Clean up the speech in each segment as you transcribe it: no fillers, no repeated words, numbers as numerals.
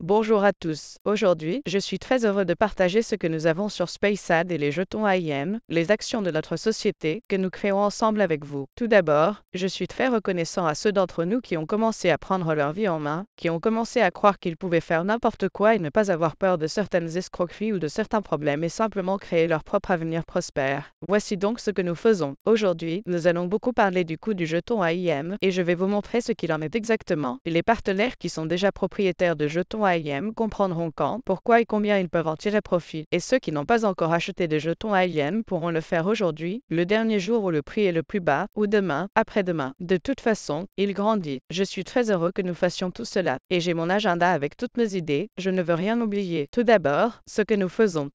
Bonjour à tous. Aujourd'hui, je suis très heureux de partager ce que nous avons sur SpaceAd et les jetons AIM, les actions de notre société que nous créons ensemble avec vous. Tout d'abord, je suis très reconnaissant à ceux d'entre nous qui ont commencé à prendre leur vie en main, qui ont commencé à croire qu'ils pouvaient faire n'importe quoi et ne pas avoir peur de certaines escroqueries ou de certains problèmes et simplement créer leur propre avenir prospère. Voici donc ce que nous faisons. Aujourd'hui, nous allons beaucoup parler du coût du jeton AIM et je vais vous montrer ce qu'il en est exactement. Les partenaires qui sont déjà propriétaires de jetons AIM comprendront quand, pourquoi et combien ils peuvent en tirer profit. Et ceux qui n'ont pas encore acheté des jetons AIM pourront le faire aujourd'hui, le dernier jour où le prix est le plus bas, ou demain, après-demain. De toute façon, il grandit. Je suis très heureux que nous fassions tout cela. Et j'ai mon agenda avec toutes mes idées, je ne veux rien oublier. Tout d'abord, ce que nous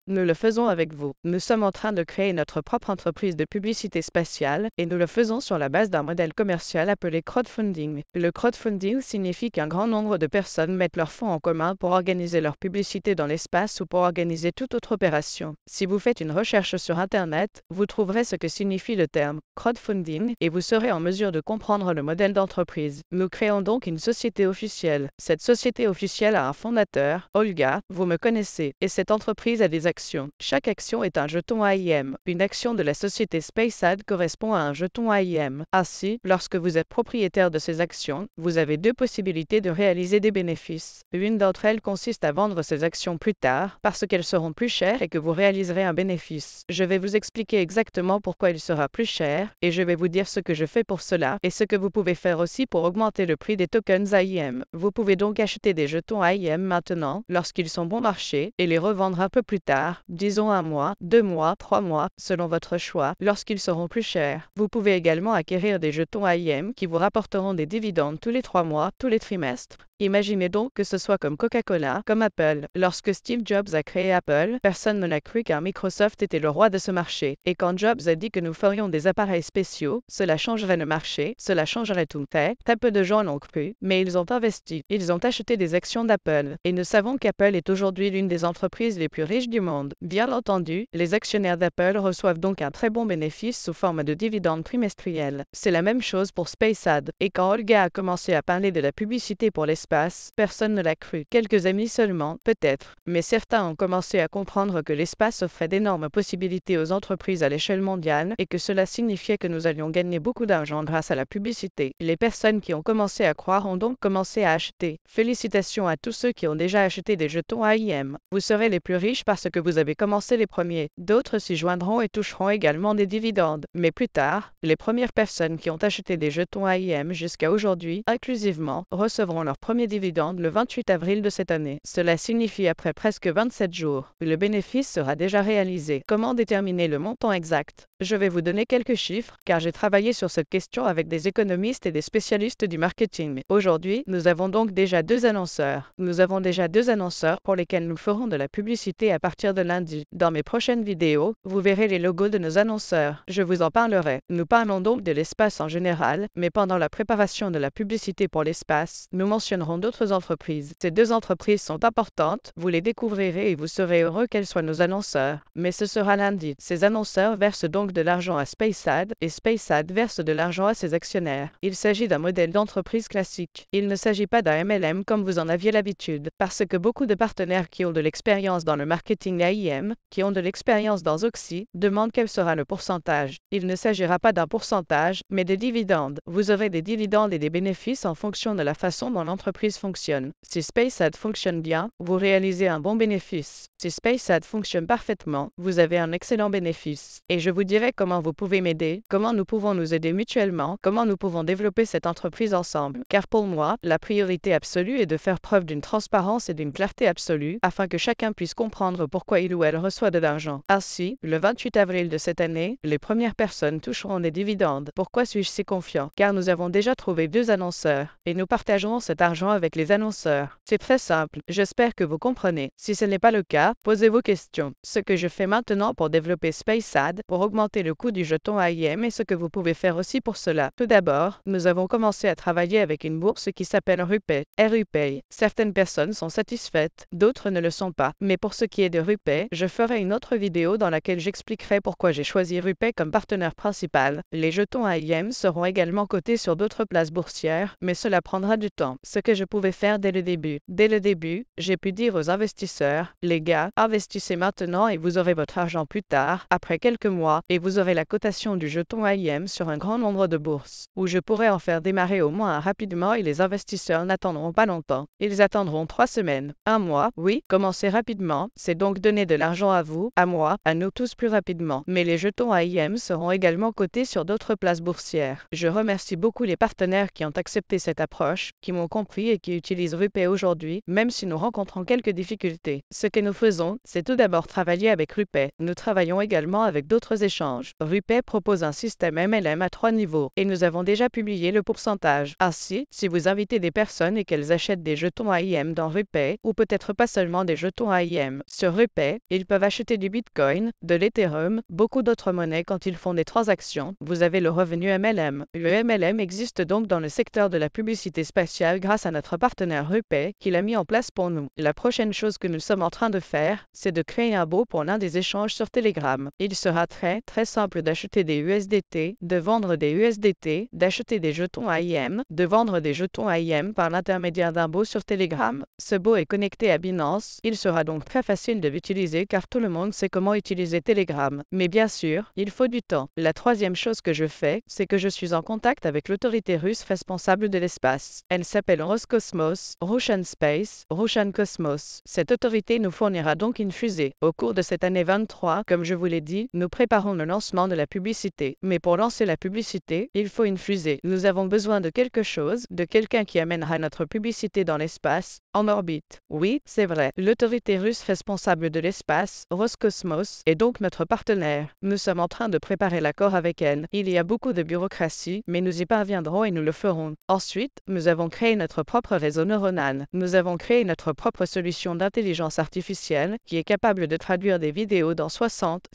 le faisons avec vous. Nous sommes en train de créer notre propre entreprise de publicité spatiale, et nous le faisons sur la base d'un modèle commercial appelé crowdfunding. Le crowdfunding signifie qu'un grand nombre de personnes mettent leurs fonds en commun pour organiser leur publicité dans l'espace ou pour organiser toute autre opération. Si vous faites une recherche sur Internet, vous trouverez ce que signifie le terme crowdfunding et vous serez en mesure de comprendre le modèle d'entreprise. Nous créons donc une société officielle. Cette société officielle a un fondateur, Olga, vous me connaissez, et cette entreprise a des actions. Chaque action est un jeton AIM. Une action de la société SpaceAd correspond à un jeton AIM. Ainsi, lorsque vous êtes propriétaire de ces actions, vous avez deux possibilités de réaliser des bénéfices. L'une d'entre elles consiste à vendre ces actions plus tard, parce qu'elles seront plus chères et que vous réaliserez un bénéfice. Je vais vous expliquer exactement pourquoi il sera plus cher, et je vais vous dire ce que je fais pour cela, et ce que vous pouvez faire aussi pour augmenter le prix des tokens AIM. Vous pouvez donc acheter des jetons AIM maintenant, lorsqu'ils sont bon marché, et les revendre un peu plus tard, disons 1 mois, 2 mois, 3 mois, selon votre choix, lorsqu'ils seront plus chers. Vous pouvez également acquérir des jetons AIM qui vous rapporteront des dividendes tous les 3 mois, tous les trimestres. Imaginez donc que ce soit comme Coca-Cola, comme Apple. Lorsque Steve Jobs a créé Apple, personne ne l'a cru car Microsoft était le roi de ce marché. Et quand Jobs a dit que nous ferions des appareils spéciaux, cela changerait le marché, cela changerait tout. Très peu de gens l'ont cru, mais ils ont investi. Ils ont acheté des actions d'Apple. Et nous savons qu'Apple est aujourd'hui l'une des entreprises les plus riches du monde. Bien entendu, les actionnaires d'Apple reçoivent donc un très bon bénéfice sous forme de dividendes trimestriels. C'est la même chose pour SpaceAd. Et quand Olga a commencé à parler de la publicité pour l'espace, personne ne l'a cru. Quelques amis seulement, peut-être, mais certains ont commencé à comprendre que l'espace offrait d'énormes possibilités aux entreprises à l'échelle mondiale et que cela signifiait que nous allions gagner beaucoup d'argent grâce à la publicité. Les personnes qui ont commencé à croire ont donc commencé à acheter. Félicitations à tous ceux qui ont déjà acheté des jetons AIM. Vous serez les plus riches parce que vous avez commencé les premiers. D'autres s'y joindront et toucheront également des dividendes. Mais plus tard, les premières personnes qui ont acheté des jetons AIM jusqu'à aujourd'hui, inclusivement, recevront leur premier dividende le 28 avril de cette année. Cela signifie après presque 27 jours. Le bénéfice sera déjà réalisé. Comment déterminer le montant exact? Je vais vous donner quelques chiffres, car j'ai travaillé sur cette question avec des économistes et des spécialistes du marketing. Aujourd'hui, nous avons donc déjà deux annonceurs. Nous avons déjà deux annonceurs pour lesquels nous ferons de la publicité à partir de lundi. Dans mes prochaines vidéos, vous verrez les logos de nos annonceurs. Je vous en parlerai. Nous parlons donc de l'espace en général, mais pendant la préparation de la publicité pour l'espace, nous mentionnerons d'autres entreprises. Ces deux entreprises sont importantes, vous les découvrirez et vous serez heureux qu'elles soient nos annonceurs. Mais ce sera lundi. Ces annonceurs versent donc de l'argent à SpaceAd et SpaceAd verse de l'argent à ses actionnaires. Il s'agit d'un modèle d'entreprise classique. Il ne s'agit pas d'un MLM comme vous en aviez l'habitude, parce que beaucoup de partenaires qui ont de l'expérience dans le marketing AIM, qui ont de l'expérience dans Oxy, demandent quel sera le pourcentage. Il ne s'agira pas d'un pourcentage, mais des dividendes. Vous aurez des dividendes et des bénéfices en fonction de la façon dont l'entreprise fonctionne. Si SpaceAd fonctionne bien, vous réalisez un bon bénéfice. Si SpaceAd fonctionne parfaitement, vous avez un excellent bénéfice. Et je vous dirai comment vous pouvez m'aider, comment nous pouvons nous aider mutuellement, comment nous pouvons développer cette entreprise ensemble. Car pour moi, la priorité absolue est de faire preuve d'une transparence et d'une clarté absolue, afin que chacun puisse comprendre pourquoi il ou elle reçoit de l'argent. Ainsi, le 28 avril de cette année, les premières personnes toucheront des dividendes. Pourquoi suis-je si confiant? Car nous avons déjà trouvé deux annonceurs, et nous partagerons cet argent avec les annonceurs. C'est très simple, j'espère que vous comprenez. Si ce n'est pas le cas, posez vos questions. Ce que je fais maintenant pour développer SpaceAd, pour augmenter le coût du jeton AIM et ce que vous pouvez faire aussi pour cela. Tout d'abord, nous avons commencé à travailler avec une bourse qui s'appelle RuPay. RuPay. Certaines personnes sont satisfaites, d'autres ne le sont pas. Mais pour ce qui est de RuPay, je ferai une autre vidéo dans laquelle j'expliquerai pourquoi j'ai choisi RuPay comme partenaire principal. Les jetons AIM seront également cotés sur d'autres places boursières, mais cela prendra du temps. Ce que que je pouvais faire dès le début. Dès le début, j'ai pu dire aux investisseurs, les gars, investissez maintenant et vous aurez votre argent plus tard, après quelques mois, et vous aurez la cotation du jeton AIM sur un grand nombre de bourses, où je pourrais en faire démarrer au moins rapidement et les investisseurs n'attendront pas longtemps. Ils attendront 3 semaines, un mois, oui, commencez rapidement, c'est donc donner de l'argent à vous, à moi, à nous tous plus rapidement. Mais les jetons AIM seront également cotés sur d'autres places boursières. Je remercie beaucoup les partenaires qui ont accepté cette approche, qui m'ont compris et qui utilisent Rupee aujourd'hui, même si nous rencontrons quelques difficultés. Ce que nous faisons, c'est tout d'abord travailler avec Rupee. Nous travaillons également avec d'autres échanges. Rupee propose un système MLM à 3 niveaux, et nous avons déjà publié le pourcentage. Ainsi, si vous invitez des personnes et qu'elles achètent des jetons AIM dans Rupee, ou peut-être pas seulement des jetons AIM, sur Rupee, ils peuvent acheter du Bitcoin, de l'Ethereum, beaucoup d'autres monnaies quand ils font des transactions. Vous avez le revenu MLM. Le MLM existe donc dans le secteur de la publicité spatiale grâce à notre partenaire Rupee qui l'a mis en place pour nous. La prochaine chose que nous sommes en train de faire, c'est de créer un bot pour l'un des échanges sur Telegram. Il sera très simple d'acheter des USDT, de vendre des USDT, d'acheter des jetons AIM, de vendre des jetons AIM par l'intermédiaire d'un bot sur Telegram. Ce bot est connecté à Binance. Il sera donc très facile de l'utiliser car tout le monde sait comment utiliser Telegram. Mais bien sûr, il faut du temps. La troisième chose que je fais, c'est que je suis en contact avec l'autorité russe responsable de l'espace. Elle s'appelle Roscosmos, Russian Space, Russian Cosmos. Cette autorité nous fournira donc une fusée. Au cours de cette année 23, comme je vous l'ai dit, nous préparons le lancement de la publicité. Mais pour lancer la publicité, il faut une fusée. Nous avons besoin de quelque chose, de quelqu'un qui amènera notre publicité dans l'espace, en orbite. Oui, c'est vrai. L'autorité russe responsable de l'espace, Roscosmos, est donc notre partenaire. Nous sommes en train de préparer l'accord avec elle. Il y a beaucoup de bureaucratie, mais nous y parviendrons et nous le ferons. Ensuite, nous avons créé notre propre réseau neuronal. Nous avons créé notre propre solution d'intelligence artificielle qui est capable de traduire des vidéos dans 60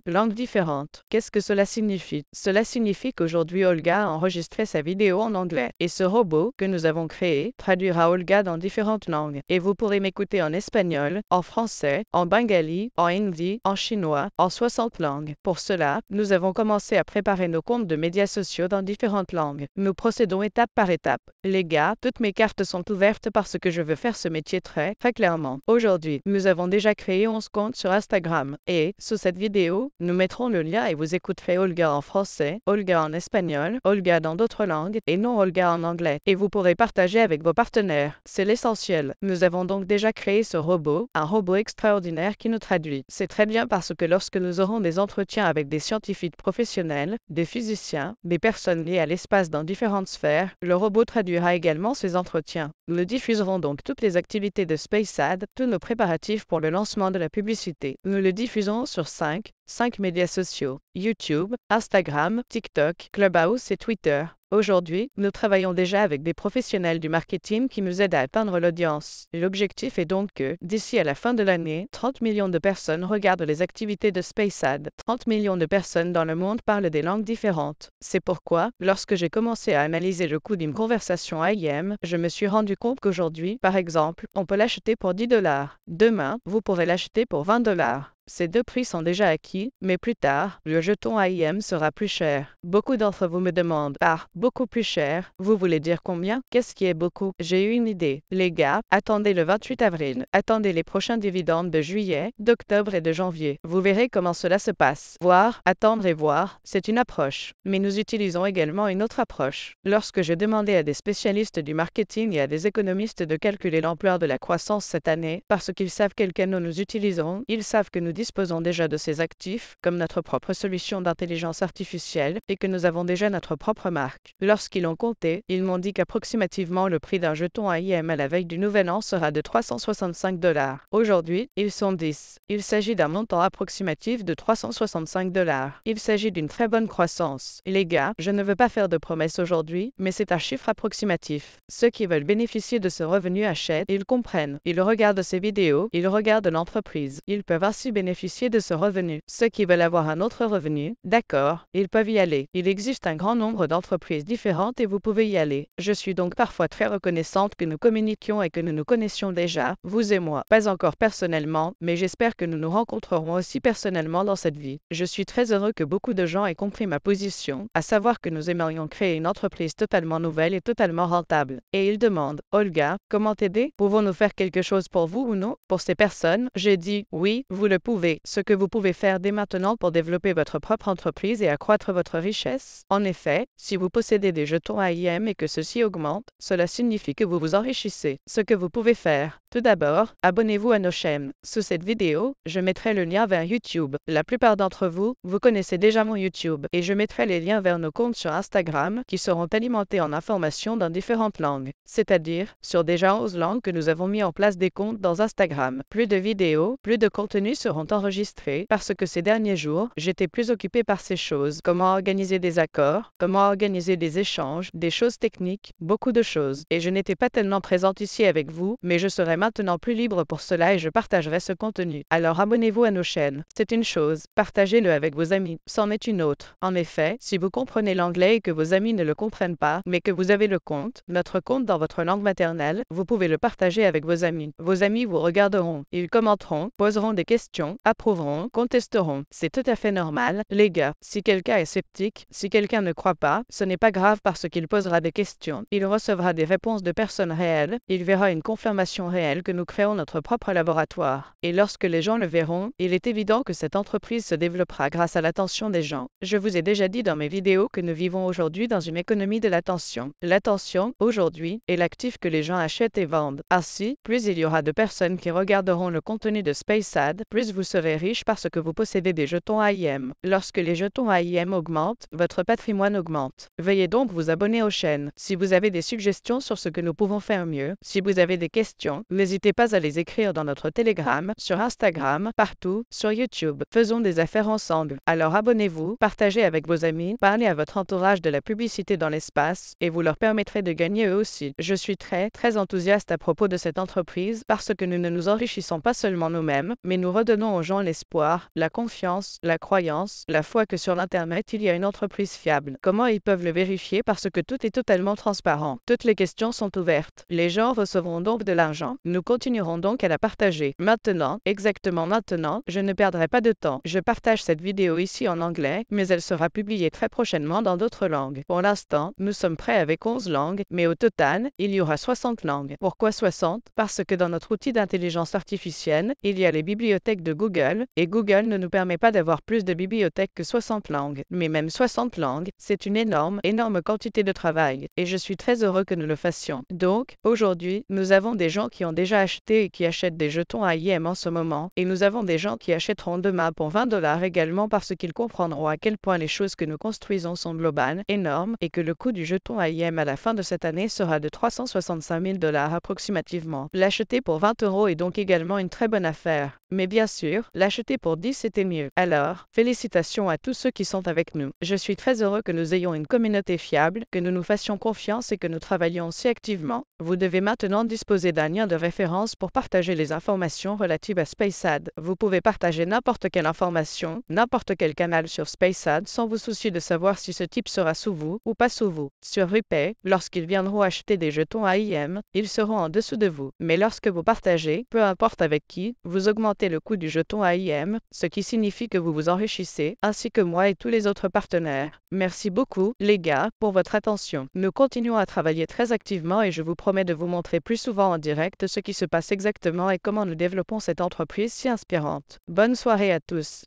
langues différentes. Qu'est-ce que cela signifie? Cela signifie qu'aujourd'hui Olga a enregistré sa vidéo en anglais et ce robot que nous avons créé traduira Olga dans différentes langues. Et vous pourrez m'écouter en espagnol, en français, en bengali, en hindi, en chinois, en 60 langues. Pour cela, nous avons commencé à préparer nos comptes de médias sociaux dans différentes langues. Nous procédons étape par étape. Les gars, toutes mes cartes sont ouvertes parce que je veux faire ce métier très clairement. Aujourd'hui, nous avons déjà créé 11 comptes sur Instagram. Et, sous cette vidéo, nous mettrons le lien et vous écouterez Olga en français, Olga en espagnol, Olga dans d'autres langues, et non Olga en anglais. Et vous pourrez partager avec vos partenaires. C'est l'essentiel. Nous avons donc déjà créé ce robot, un robot extraordinaire qui nous traduit. C'est très bien parce que lorsque nous aurons des entretiens avec des scientifiques professionnels, des physiciens, des personnes liées à l'espace dans différentes sphères, le robot traduira également ces entretiens. Nous diffuserons donc toutes les activités de SpaceSAD, tous nos préparatifs pour le lancement de la publicité. Nous le diffusons sur 5 médias sociaux, YouTube, Instagram, TikTok, Clubhouse et Twitter. Aujourd'hui, nous travaillons déjà avec des professionnels du marketing qui nous aident à atteindre l'audience. L'objectif est donc que, d'ici à la fin de l'année, 30 millions de personnes regardent les activités de SpaceSAD. 30 millions de personnes dans le monde parlent des langues différentes. C'est pourquoi, lorsque j'ai commencé à analyser le coût d'une conversation AIM, je me suis rendu compte qu'aujourd'hui, par exemple, on peut l'acheter pour $10. Demain, vous pourrez l'acheter pour $20. Ces deux prix sont déjà acquis, mais plus tard, le jeton AIM sera plus cher. Beaucoup d'entre vous me demandent « Ah, beaucoup plus cher, vous voulez dire combien? Qu'est-ce qui est beaucoup ?» J'ai eu une idée. Les gars, attendez le 28 avril. Attendez les prochains dividendes de juillet, d'octobre et de janvier. Vous verrez comment cela se passe. Voir, attendre et voir, c'est une approche. Mais nous utilisons également une autre approche. Lorsque je demandais à des spécialistes du marketing et à des économistes de calculer l'ampleur de la croissance cette année, parce qu'ils savent quels canaux nous utilisons, ils savent que nous disposons déjà de ces actifs, comme notre propre solution d'intelligence artificielle, et que nous avons déjà notre propre marque. Lorsqu'ils ont compté, ils m'ont dit qu'approximativement le prix d'un jeton AIM à la veille du Nouvel An sera de $365. Aujourd'hui, ils sont 10. Il s'agit d'un montant approximatif de $365. Il s'agit d'une très bonne croissance. Les gars, je ne veux pas faire de promesses aujourd'hui, mais c'est un chiffre approximatif. Ceux qui veulent bénéficier de ce revenu achètent, ils comprennent, ils regardent ces vidéos, ils regardent l'entreprise. Ils peuvent ainsi bénéficier de ce revenu. Ceux qui veulent avoir un autre revenu, d'accord, ils peuvent y aller. Il existe un grand nombre d'entreprises différentes et vous pouvez y aller. Je suis donc parfois très reconnaissante que nous communiquions et que nous nous connaissions déjà, vous et moi. Pas encore personnellement, mais j'espère que nous nous rencontrerons aussi personnellement dans cette vie. Je suis très heureux que beaucoup de gens aient compris ma position, à savoir que nous aimerions créer une entreprise totalement nouvelle et totalement rentable. Et ils demandent, Olga, comment t'aider? Pouvons-nous faire quelque chose pour vous ou non? Pour ces personnes, j'ai dit, oui, vous le pouvez. Ce que vous pouvez faire dès maintenant pour développer votre propre entreprise et accroître votre richesse. En effet, si vous possédez des jetons AIM et que ceux-ci augmentent, cela signifie que vous vous enrichissez. Ce que vous pouvez faire, tout d'abord, abonnez-vous à nos chaînes. Sous cette vidéo, je mettrai le lien vers YouTube. La plupart d'entre vous, vous connaissez déjà mon YouTube, et je mettrai les liens vers nos comptes sur Instagram, qui seront alimentés en informations dans différentes langues, c'est-à-dire sur déjà 11 langues que nous avons mis en place des comptes dans Instagram. Plus de vidéos, plus de contenus seront enregistrés, parce que ces derniers jours, j'étais plus occupée par ces choses. Comment organiser des accords, comment organiser des échanges, des choses techniques, beaucoup de choses. Et je n'étais pas tellement présente ici avec vous, mais je serai maintenant plus libre pour cela et je partagerai ce contenu. Alors abonnez-vous à nos chaînes. C'est une chose, partagez-le avec vos amis, c'en est une autre. En effet, si vous comprenez l'anglais et que vos amis ne le comprennent pas, mais que vous avez le compte, notre compte dans votre langue maternelle, vous pouvez le partager avec vos amis. Vos amis vous regarderont, ils commenteront, poseront des questions, approuveront, contesteront. C'est tout à fait normal, les gars. Si quelqu'un est sceptique, si quelqu'un ne croit pas, ce n'est pas grave parce qu'il posera des questions. Il recevra des réponses de personnes réelles, il verra une confirmation réelle que nous créons notre propre laboratoire. Et lorsque les gens le verront, il est évident que cette entreprise se développera grâce à l'attention des gens. Je vous ai déjà dit dans mes vidéos que nous vivons aujourd'hui dans une économie de l'attention. L'attention, aujourd'hui, est l'actif que les gens achètent et vendent. Ainsi, plus il y aura de personnes qui regarderont le contenu de SpaceAd, plus vous serez riche parce que vous possédez des jetons AIM. Lorsque les jetons AIM augmentent, votre patrimoine augmente. Veuillez donc vous abonner aux chaînes. Si vous avez des suggestions sur ce que nous pouvons faire mieux, si vous avez des questions, n'hésitez pas à les écrire dans notre Telegram, sur Instagram, partout, sur YouTube. Faisons des affaires ensemble. Alors abonnez-vous, partagez avec vos amis, parlez à votre entourage de la publicité dans l'espace, et vous leur permettrez de gagner eux aussi. Je suis très enthousiaste à propos de cette entreprise parce que nous ne nous enrichissons pas seulement nous-mêmes, mais nous redonnons aux gens l'espoir, la confiance, la croyance, la foi que sur l'Internet il y a une entreprise fiable. Comment ils peuvent le vérifier? Parce que tout est totalement transparent. Toutes les questions sont ouvertes. Les gens recevront donc de l'argent. Nous continuerons donc à la partager. Maintenant, exactement maintenant, je ne perdrai pas de temps. Je partage cette vidéo ici en anglais, mais elle sera publiée très prochainement dans d'autres langues. Pour l'instant, nous sommes prêts avec 11 langues, mais au total, il y aura 60 langues. Pourquoi 60? Parce que dans notre outil d'intelligence artificielle, il y a les bibliothèques de Google, et Google ne nous permet pas d'avoir plus de bibliothèques que 60 langues. Mais même 60 langues, c'est une énorme quantité de travail, et je suis très heureux que nous le fassions. Donc, aujourd'hui, nous avons des gens qui ont déjà acheté et qui achètent des jetons AIM en ce moment, et nous avons des gens qui achèteront demain pour $20 également parce qu'ils comprendront à quel point les choses que nous construisons sont globales, énormes, et que le coût du jeton AIM à la fin de cette année sera de $365 000 approximativement. L'acheter pour 20 € est donc également une très bonne affaire. Mais bien sûr, l'acheter pour 10 c'était mieux. Alors, félicitations à tous ceux qui sont avec nous. Je suis très heureux que nous ayons une communauté fiable, que nous nous fassions confiance et que nous travaillions si activement. Vous devez maintenant disposer d'un lien de référence pour partager les informations relatives à SpaceAd. Vous pouvez partager n'importe quelle information, n'importe quel canal sur SpaceAd sans vous soucier de savoir si ce type sera sous vous ou pas sous vous. Sur Repay, lorsqu'ils viendront acheter des jetons AIM, ils seront en dessous de vous. Mais lorsque vous partagez, peu importe avec qui, vous augmentez le coût du jeton AIM, ce qui signifie que vous vous enrichissez, ainsi que moi et tous les autres partenaires. Merci beaucoup, les gars, pour votre attention. Nous continuons à travailler très activement et je vous promets de vous montrer plus souvent en direct ce qui se passe exactement et comment nous développons cette entreprise si inspirante. Bonne soirée à tous.